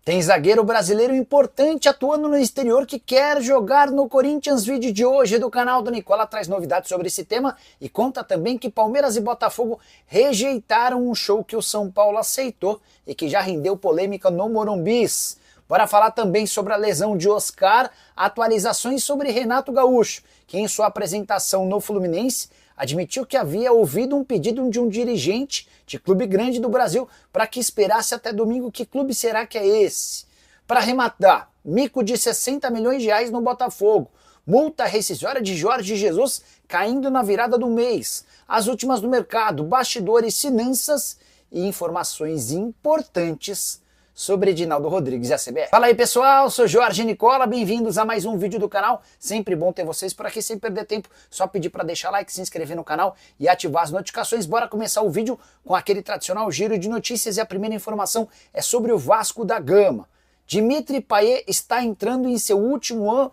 Tem zagueiro brasileiro importante atuando no exterior que quer jogar no Corinthians. Vídeo de hoje do canal do Nicola traz novidades sobre esse tema e conta também que Palmeiras e Botafogo rejeitaram um show que o São Paulo aceitou e que já rendeu polêmica no Morumbis. Bora falar também sobre a lesão de Oscar, atualizações sobre Renato Gaúcho, que em sua apresentação no Fluminense admitiu que havia ouvido um pedido de um dirigente de clube grande do Brasil para que esperasse até domingo. Que clube será que é esse? Para arrematar, mico de 60 milhões de reais no Botafogo, multa rescisória de Jorge Jesus caindo na virada do mês, as últimas do mercado, bastidores, finanças e informações importantes sobre Edinaldo Rodrigues e a CBF. Fala aí pessoal, sou Jorge Nicola, bem-vindos a mais um vídeo do canal. Sempre bom ter vocês por aqui, sem perder tempo. Só pedir para deixar like, se inscrever no canal e ativar as notificações. Bora começar o vídeo com aquele tradicional giro de notícias e a primeira informação é sobre o Vasco da Gama. Dimitri Payet está entrando em seu último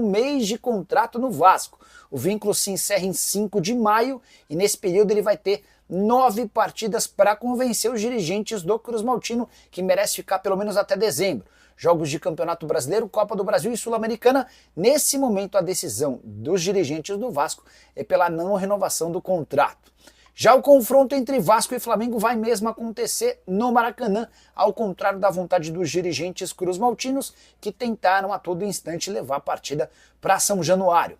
mês de contrato no Vasco. O vínculo se encerra em 5 de maio e nesse período ele vai ter 9 partidas para convencer os dirigentes do Cruz Maltino, que merece ficar pelo menos até dezembro. Jogos de Campeonato Brasileiro, Copa do Brasil e Sul-Americana. Nesse momento, a decisão dos dirigentes do Vasco é pela não renovação do contrato. Já o confronto entre Vasco e Flamengo vai mesmo acontecer no Maracanã, ao contrário da vontade dos dirigentes cruzmaltinos, que tentaram a todo instante levar a partida para São Januário.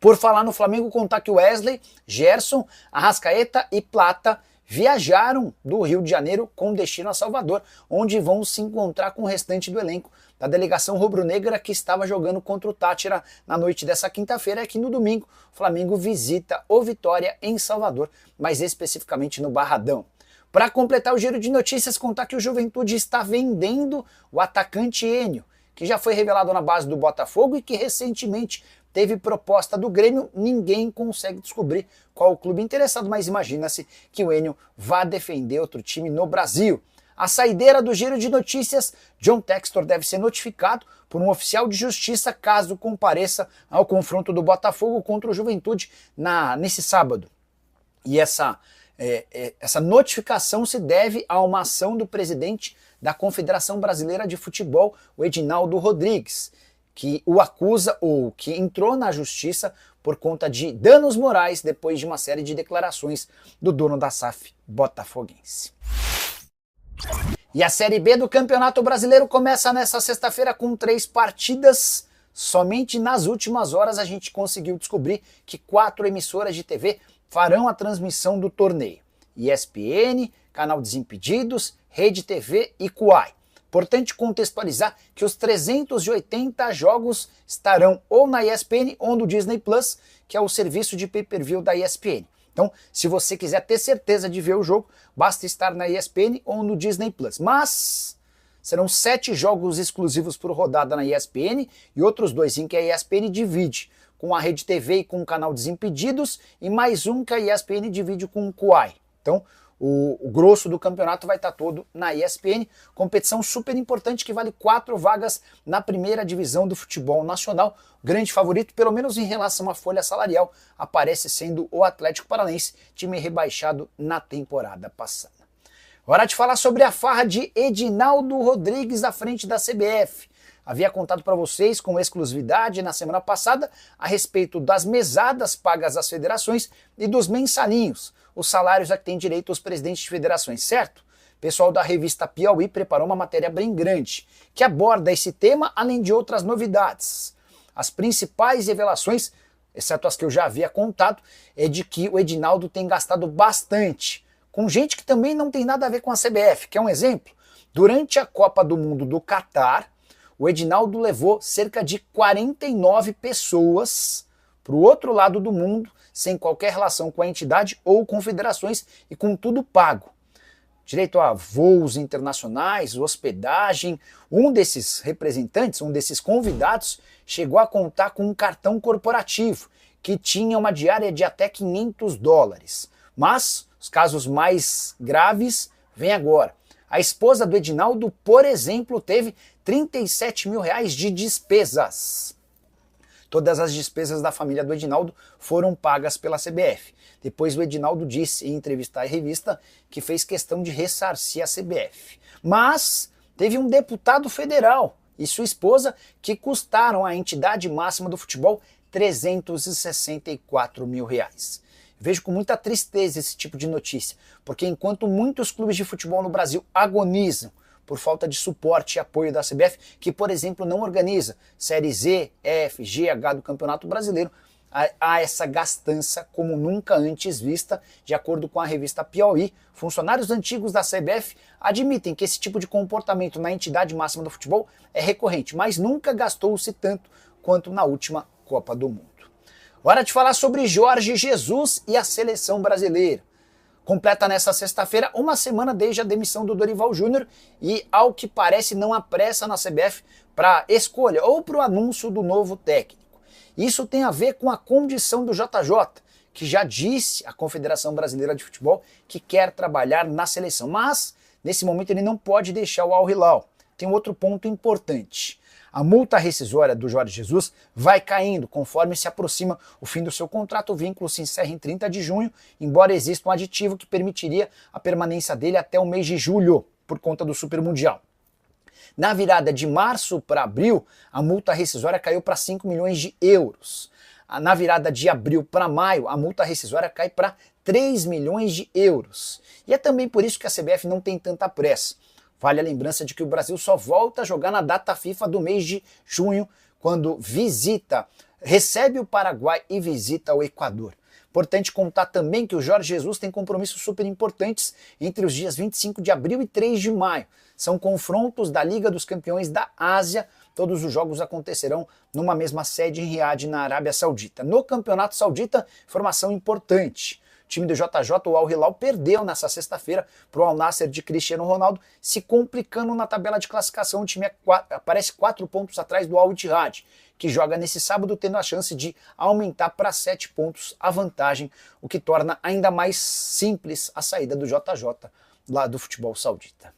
Por falar no Flamengo, contar que Wesley, Gerson, Arrascaeta e Plata viajaram do Rio de Janeiro com destino a Salvador, onde vão se encontrar com o restante do elenco da delegação rubro-negra que estava jogando contra o Táchira na noite dessa quinta-feira. Aqui no domingo, o Flamengo visita o Vitória em Salvador, mais especificamente no Barradão. Para completar o giro de notícias, contar que o Juventude está vendendo o atacante Enio, que já foi revelado na base do Botafogo e que recentemente teve proposta do Grêmio. Ninguém consegue descobrir qual o clube interessado, mas imagina-se que o Enio vá defender outro time no Brasil. A saideira do giro de notícias, John Textor deve ser notificado por um oficial de justiça caso compareça ao confronto do Botafogo contra o Juventude nesse sábado. E essa notificação se deve a uma ação do presidente da Confederação Brasileira de Futebol, o Edinaldo Rodrigues, que o acusa ou que entrou na justiça por conta de danos morais depois de uma série de declarações do dono da SAF botafoguense. E a Série B do Campeonato Brasileiro começa nessa sexta-feira com 3 partidas. Somente nas últimas horas a gente conseguiu descobrir que 4 emissoras de TV farão a transmissão do torneio: ESPN, Canal Desimpedidos, Rede TV e Kuai. Importante contextualizar que os 380 jogos estarão ou na ESPN ou no Disney Plus, que é o serviço de pay-per-view da ESPN. Então, se você quiser ter certeza de ver o jogo, basta estar na ESPN ou no Disney Plus. Mas serão 7 jogos exclusivos por rodada na ESPN e outros 2 em que a ESPN divide com a Rede TV e com o Canal Desimpedidos, e mais um que a ESPN divide com o Kuai. Então, o grosso do campeonato vai estar todo na ESPN, competição super importante que vale 4 vagas na primeira divisão do futebol nacional. O grande favorito, pelo menos em relação à folha salarial, aparece sendo o Atlético Paranaense, time rebaixado na temporada passada. Hora de falar sobre a farra de Edinaldo Rodrigues à frente da CBF. Havia contado para vocês com exclusividade na semana passada a respeito das mesadas pagas às federações e dos mensalinhos, os salários a que têm direito os presidentes de federações, certo? O pessoal da revista Piauí preparou uma matéria bem grande que aborda esse tema, além de outras novidades. As principais revelações, exceto as que eu já havia contado, é de que o Edinaldo tem gastado bastante com gente que também não tem nada a ver com a CBF. Quer um exemplo? Durante a Copa do Mundo do Catar, o Edinaldo levou cerca de 49 pessoas para o outro lado do mundo, sem qualquer relação com a entidade ou confederações e com tudo pago. Direito a voos internacionais, hospedagem. Um desses representantes, um desses convidados, chegou a contar com um cartão corporativo que tinha uma diária de até $500. Mas os casos mais graves vêm agora. A esposa do Edinaldo, por exemplo, teve 37 mil reais de despesas. Todas as despesas da família do Edinaldo foram pagas pela CBF. Depois o Edinaldo disse em entrevista à revista que fez questão de ressarcir a CBF. Mas teve um deputado federal e sua esposa que custaram à entidade máxima do futebol 364 mil reais. Vejo com muita tristeza esse tipo de notícia, porque enquanto muitos clubes de futebol no Brasil agonizam por falta de suporte e apoio da CBF, que, por exemplo, não organiza Série Z, F, G, H do Campeonato Brasileiro, há essa gastança como nunca antes vista. De acordo com a revista Piauí, funcionários antigos da CBF admitem que esse tipo de comportamento na entidade máxima do futebol é recorrente, mas nunca gastou-se tanto quanto na última Copa do Mundo. Hora de falar sobre Jorge Jesus e a seleção brasileira. Completa nessa sexta-feira uma semana desde a demissão do Dorival Júnior e, ao que parece, não há pressa na CBF para a escolha ou para o anúncio do novo técnico. Isso tem a ver com a condição do JJ, que já disse à Confederação Brasileira de Futebol que quer trabalhar na seleção, mas nesse momento ele não pode deixar o Al Hilal. Tem outro ponto importante. A multa rescisória do Jorge Jesus vai caindo conforme se aproxima o fim do seu contrato. O vínculo se encerra em 30 de junho, embora exista um aditivo que permitiria a permanência dele até o mês de julho, por conta do Super Mundial. Na virada de março para abril, a multa rescisória caiu para 5 milhões de euros. Na virada de abril para maio, a multa rescisória cai para 3 milhões de euros. E é também por isso que a CBF não tem tanta pressa. Vale a lembrança de que o Brasil só volta a jogar na data FIFA do mês de junho, quando recebe o Paraguai e visita o Equador. Importante contar também que o Jorge Jesus tem compromissos super importantes entre os dias 25 de abril e 3 de maio. São confrontos da Liga dos Campeões da Ásia. Todos os jogos acontecerão numa mesma sede em Riad, na Arábia Saudita. No Campeonato Saudita, informação importante. O time do JJ, o Al Hilal, perdeu nessa sexta-feira para o Al Nassr de Cristiano Ronaldo, se complicando na tabela de classificação. O time aparece 4 pontos atrás do Al Ittihad, que joga nesse sábado, tendo a chance de aumentar para 7 pontos a vantagem, o que torna ainda mais simples a saída do JJ lá do futebol saudita.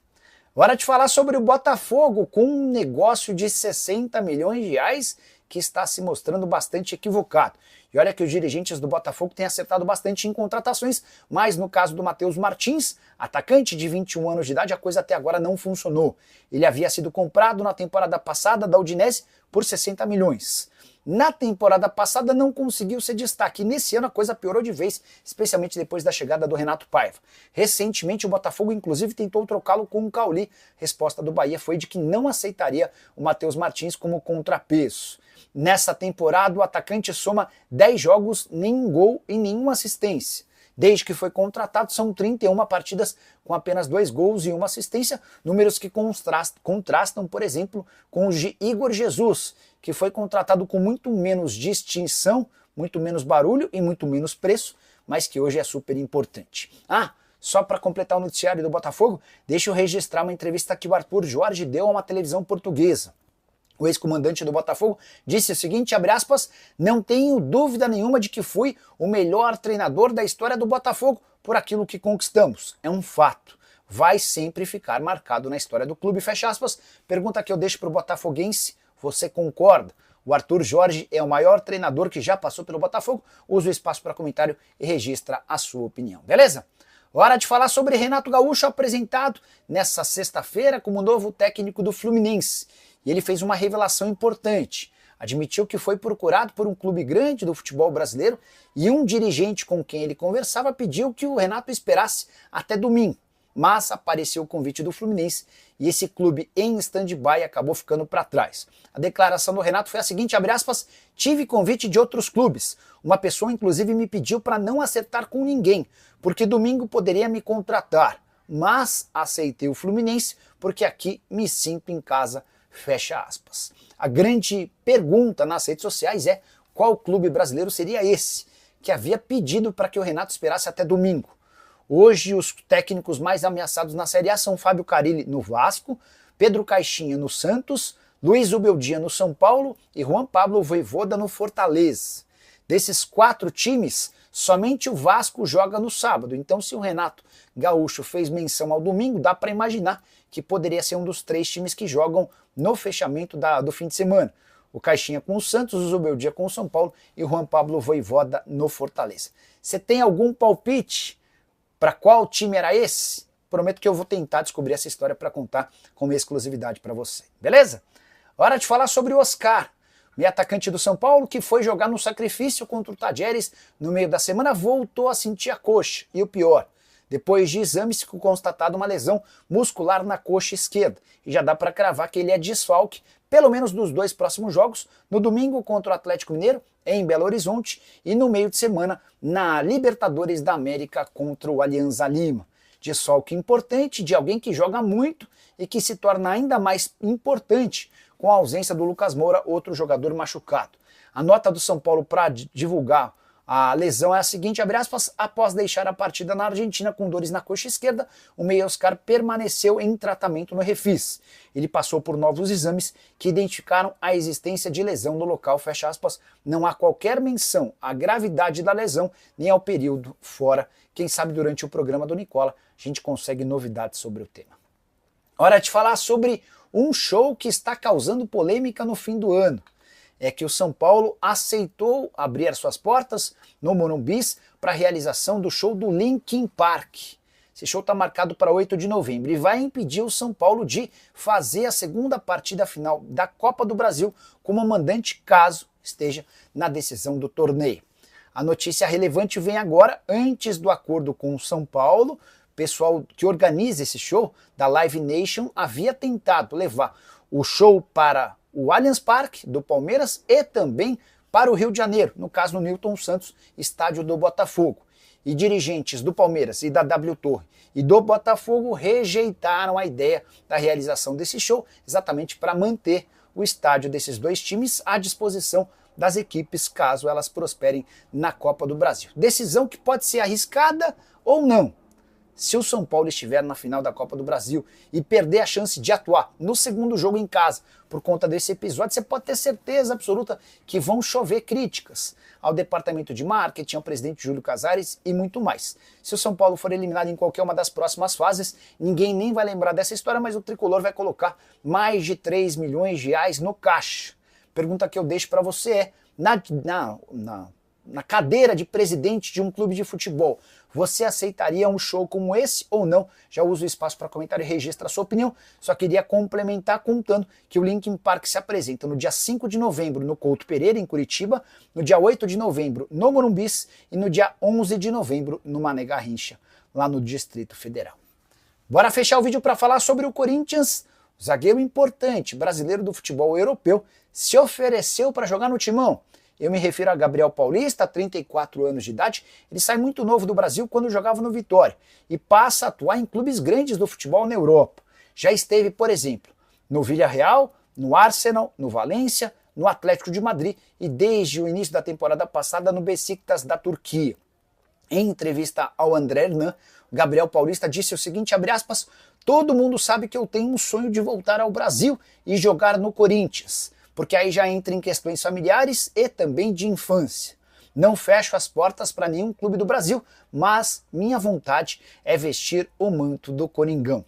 Hora de falar sobre o Botafogo, com um negócio de 60 milhões de reais que está se mostrando bastante equivocado. E olha que os dirigentes do Botafogo têm acertado bastante em contratações, mas no caso do Matheus Martins, atacante de 21 anos de idade, a coisa até agora não funcionou. Ele havia sido comprado na temporada passada da Udinese por 60 milhões. Na temporada passada não conseguiu ser destaque, e nesse ano a coisa piorou de vez, especialmente depois da chegada do Renato Paiva. Recentemente o Botafogo inclusive tentou trocá-lo com o Cauli. Resposta do Bahia foi de que não aceitaria o Matheus Martins como contrapeso. Nessa temporada o atacante soma 10 jogos, nenhum gol e nenhuma assistência. Desde que foi contratado, são 31 partidas com apenas 2 gols e 1 assistência, números que contrastam, por exemplo, com os de Igor Jesus, que foi contratado com muito menos distinção, muito menos barulho e muito menos preço, mas que hoje é super importante. Só para completar o noticiário do Botafogo, deixa eu registrar uma entrevista que o Arthur Jorge deu a uma televisão portuguesa. O ex-comandante do Botafogo disse o seguinte, abre aspas, não tenho dúvida nenhuma de que fui o melhor treinador da história do Botafogo por aquilo que conquistamos. É um fato. Vai sempre ficar marcado na história do clube, fecha aspas. Pergunta que eu deixo para o botafoguense, você concorda? O Arthur Jorge é o maior treinador que já passou pelo Botafogo. Usa o espaço para comentário e registra a sua opinião, beleza? Hora de falar sobre Renato Gaúcho, apresentado nessa sexta-feira como novo técnico do Fluminense. E ele fez uma revelação importante. Admitiu que foi procurado por um clube grande do futebol brasileiro e um dirigente com quem ele conversava pediu que o Renato esperasse até domingo. Mas apareceu o convite do Fluminense e esse clube em stand-by acabou ficando para trás. A declaração do Renato foi a seguinte, abre aspas, tive convite de outros clubes. Uma pessoa inclusive me pediu para não acertar com ninguém, porque domingo poderia me contratar. Mas aceitei o Fluminense porque aqui me sinto em casa. Fecha aspas. A grande pergunta nas redes sociais é qual clube brasileiro seria esse que havia pedido para que o Renato esperasse até domingo. Hoje os técnicos mais ameaçados na Série A são Fábio Carille no Vasco, Pedro Caixinha no Santos, Luiz Ubeldia no São Paulo e Juan Pablo Vojvoda no Fortaleza. Desses 4 times, somente o Vasco joga no sábado. Então se o Renato Gaúcho fez menção ao domingo, dá para imaginar que poderia ser um dos 3 times que jogam no fechamento do fim de semana. O Caixinha com o Santos, o Zubeldia com o São Paulo e o Juan Pablo Vojvoda no Fortaleza. Você tem algum palpite para qual time era esse? Prometo que eu vou tentar descobrir essa história para contar com exclusividade para você. Beleza? Hora de falar sobre o Oscar, meio atacante do São Paulo, que foi jogar no sacrifício contra o Tajeres no meio da semana, voltou a sentir a coxa. E o pior, depois de exames ficou constatada uma lesão muscular na coxa esquerda. E já dá para cravar que ele é desfalque, pelo menos dos 2 próximos jogos, no domingo contra o Atlético Mineiro, em Belo Horizonte, e no meio de semana na Libertadores da América contra o Alianza Lima. Desfalque importante de alguém que joga muito e que se torna ainda mais importante com a ausência do Lucas Moura, outro jogador machucado. A nota do São Paulo para divulgar a lesão é a seguinte, abre aspas, após deixar a partida na Argentina com dores na coxa esquerda, o meia Oscar permaneceu em tratamento no Refis. Ele passou por novos exames que identificaram a existência de lesão no local, fecha aspas, não há qualquer menção à gravidade da lesão nem ao período fora. Quem sabe durante o programa do Nicola a gente consegue novidades sobre o tema. Hora de falar sobre um show que está causando polêmica no fim do ano. É que o São Paulo aceitou abrir as suas portas no Morumbi para a realização do show do Linkin Park. Esse show está marcado para 8 de novembro e vai impedir o São Paulo de fazer a segunda partida final da Copa do Brasil como mandante caso esteja na decisão do torneio. A notícia relevante vem agora, antes do acordo com o São Paulo. O pessoal que organiza esse show, da Live Nation, havia tentado levar o show para o Allianz Parque do Palmeiras e também para o Rio de Janeiro, no caso no Newton Santos, estádio do Botafogo. E dirigentes do Palmeiras e da W Torre e do Botafogo rejeitaram a ideia da realização desse show, exatamente para manter o estádio desses 2 times à disposição das equipes caso elas prosperem na Copa do Brasil. Decisão que pode ser arriscada ou não. Se o São Paulo estiver na final da Copa do Brasil e perder a chance de atuar no segundo jogo em casa por conta desse episódio, você pode ter certeza absoluta que vão chover críticas ao departamento de marketing, ao presidente Júlio Casares e muito mais. Se o São Paulo for eliminado em qualquer uma das próximas fases, ninguém nem vai lembrar dessa história, mas o Tricolor vai colocar mais de 3 milhões de reais no caixa. Pergunta que eu deixo para você é, na cadeira de presidente de um clube de futebol, você aceitaria um show como esse ou não? Já uso o espaço para comentário e registra a sua opinião. Só queria complementar contando que o Linkin Park se apresenta no dia 5 de novembro no Couto Pereira, em Curitiba, no dia 8 de novembro no Morumbi e no dia 11 de novembro no Mané Garrincha, lá no Distrito Federal. Bora fechar o vídeo para falar sobre o Corinthians. O zagueiro importante brasileiro do futebol europeu se ofereceu para jogar no Timão. Eu me refiro a Gabriel Paulista, 34 anos de idade. Ele sai muito novo do Brasil quando jogava no Vitória e passa a atuar em clubes grandes do futebol na Europa. Já esteve, por exemplo, no Villarreal, no Arsenal, no Valência, no Atlético de Madrid e desde o início da temporada passada no Beşiktaş da Turquia. Em entrevista ao André Hernan, Gabriel Paulista disse o seguinte, abre aspas, todo mundo sabe que eu tenho um sonho de voltar ao Brasil e jogar no Corinthians, porque aí já entra em questões familiares e também de infância. Não fecho as portas para nenhum clube do Brasil, mas minha vontade é vestir o manto do Coringão.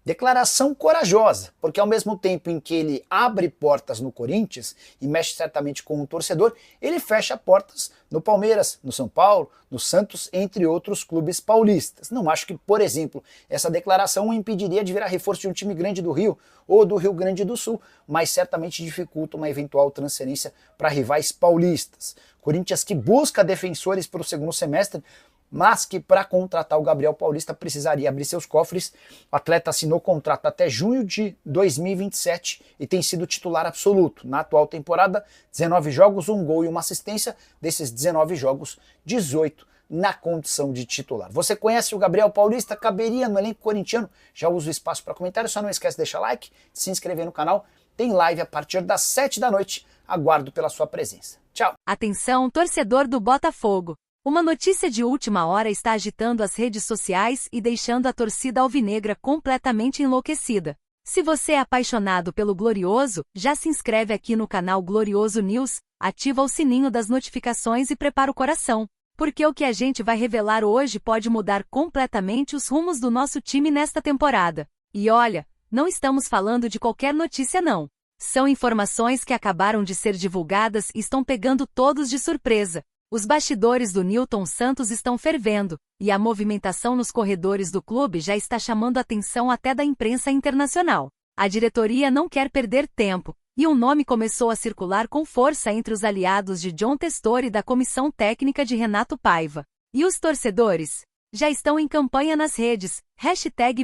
Declaração corajosa, porque ao mesmo tempo em que ele abre portas no Corinthians e mexe certamente com o torcedor, ele fecha portas no Palmeiras, no São Paulo, no Santos, entre outros clubes paulistas. Não acho que, por exemplo, essa declaração o impediria de virar reforço de um time grande do Rio ou do Rio Grande do Sul, mas certamente dificulta uma eventual transferência para rivais paulistas. Corinthians que busca defensores para o segundo semestre, mas que para contratar o Gabriel Paulista precisaria abrir seus cofres. O atleta assinou contrato até junho de 2027 e tem sido titular absoluto. Na atual temporada, 19 jogos, 1 gol e 1 assistência. Desses 19 jogos, 18 na condição de titular. Você conhece o Gabriel Paulista? Caberia no elenco corintiano? Já usa o espaço para comentário, só não esquece de deixar like, de se inscrever no canal. Tem live a partir das 7 da noite. Aguardo pela sua presença. Tchau! Atenção, torcedor do Botafogo! Uma notícia de última hora está agitando as redes sociais e deixando a torcida alvinegra completamente enlouquecida. Se você é apaixonado pelo Glorioso, já se inscreve aqui no canal Glorioso News, ativa o sininho das notificações e prepara o coração, porque o que a gente vai revelar hoje pode mudar completamente os rumos do nosso time nesta temporada. E olha, não estamos falando de qualquer notícia não. São informações que acabaram de ser divulgadas e estão pegando todos de surpresa. Os bastidores do Nilton Santos estão fervendo, e a movimentação nos corredores do clube já está chamando a atenção até da imprensa internacional. A diretoria não quer perder tempo, e um nome começou a circular com força entre os aliados de John Testor e da comissão técnica de Renato Paiva. E os torcedores? Já estão em campanha nas redes,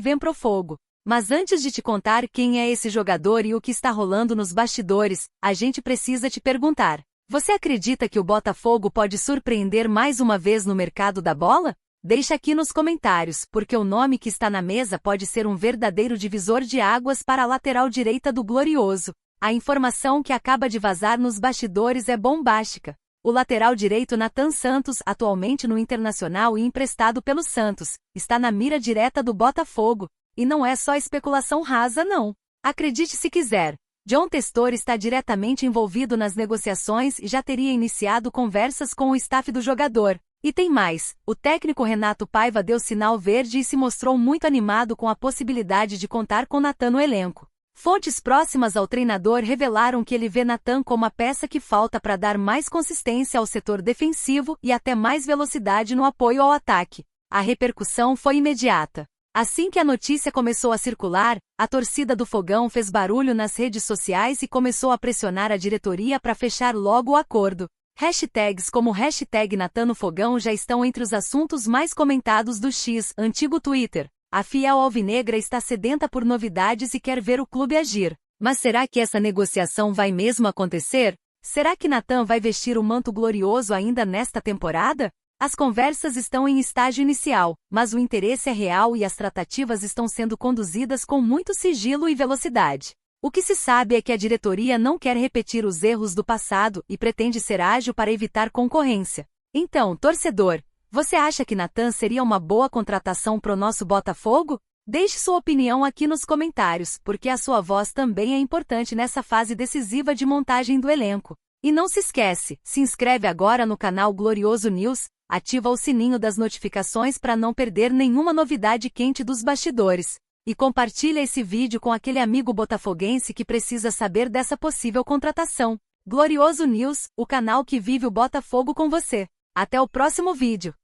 #VemProFogo. Mas antes de te contar quem é esse jogador e o que está rolando nos bastidores, a gente precisa te perguntar: você acredita que o Botafogo pode surpreender mais uma vez no mercado da bola? Deixa aqui nos comentários, porque o nome que está na mesa pode ser um verdadeiro divisor de águas para a lateral direita do Glorioso. A informação que acaba de vazar nos bastidores é bombástica. O lateral direito Nathan Santos, atualmente no Internacional e emprestado pelo Santos, está na mira direta do Botafogo. E não é só especulação rasa não. Acredite se quiser. John Testor está diretamente envolvido nas negociações e já teria iniciado conversas com o staff do jogador. E tem mais, o técnico Renato Paiva deu sinal verde e se mostrou muito animado com a possibilidade de contar com Nathan no elenco. Fontes próximas ao treinador revelaram que ele vê Nathan como a peça que falta para dar mais consistência ao setor defensivo e até mais velocidade no apoio ao ataque. A repercussão foi imediata. Assim que a notícia começou a circular, a torcida do Fogão fez barulho nas redes sociais e começou a pressionar a diretoria para fechar logo o acordo. Hashtags como #NathanNoFogão já estão entre os assuntos mais comentados do X, antigo Twitter. A fiel alvinegra está sedenta por novidades e quer ver o clube agir. Mas será que essa negociação vai mesmo acontecer? Será que Nathan vai vestir o manto glorioso ainda nesta temporada? As conversas estão em estágio inicial, mas o interesse é real e as tratativas estão sendo conduzidas com muito sigilo e velocidade. O que se sabe é que a diretoria não quer repetir os erros do passado e pretende ser ágil para evitar concorrência. Então, torcedor, você acha que Nathan seria uma boa contratação pro nosso Botafogo? Deixe sua opinião aqui nos comentários, porque a sua voz também é importante nessa fase decisiva de montagem do elenco. E não se esquece, se inscreve agora no canal Glorioso News, ativa o sininho das notificações para não perder nenhuma novidade quente dos bastidores. E compartilha esse vídeo com aquele amigo botafoguense que precisa saber dessa possível contratação. Glorioso News, o canal que vive o Botafogo com você. Até o próximo vídeo.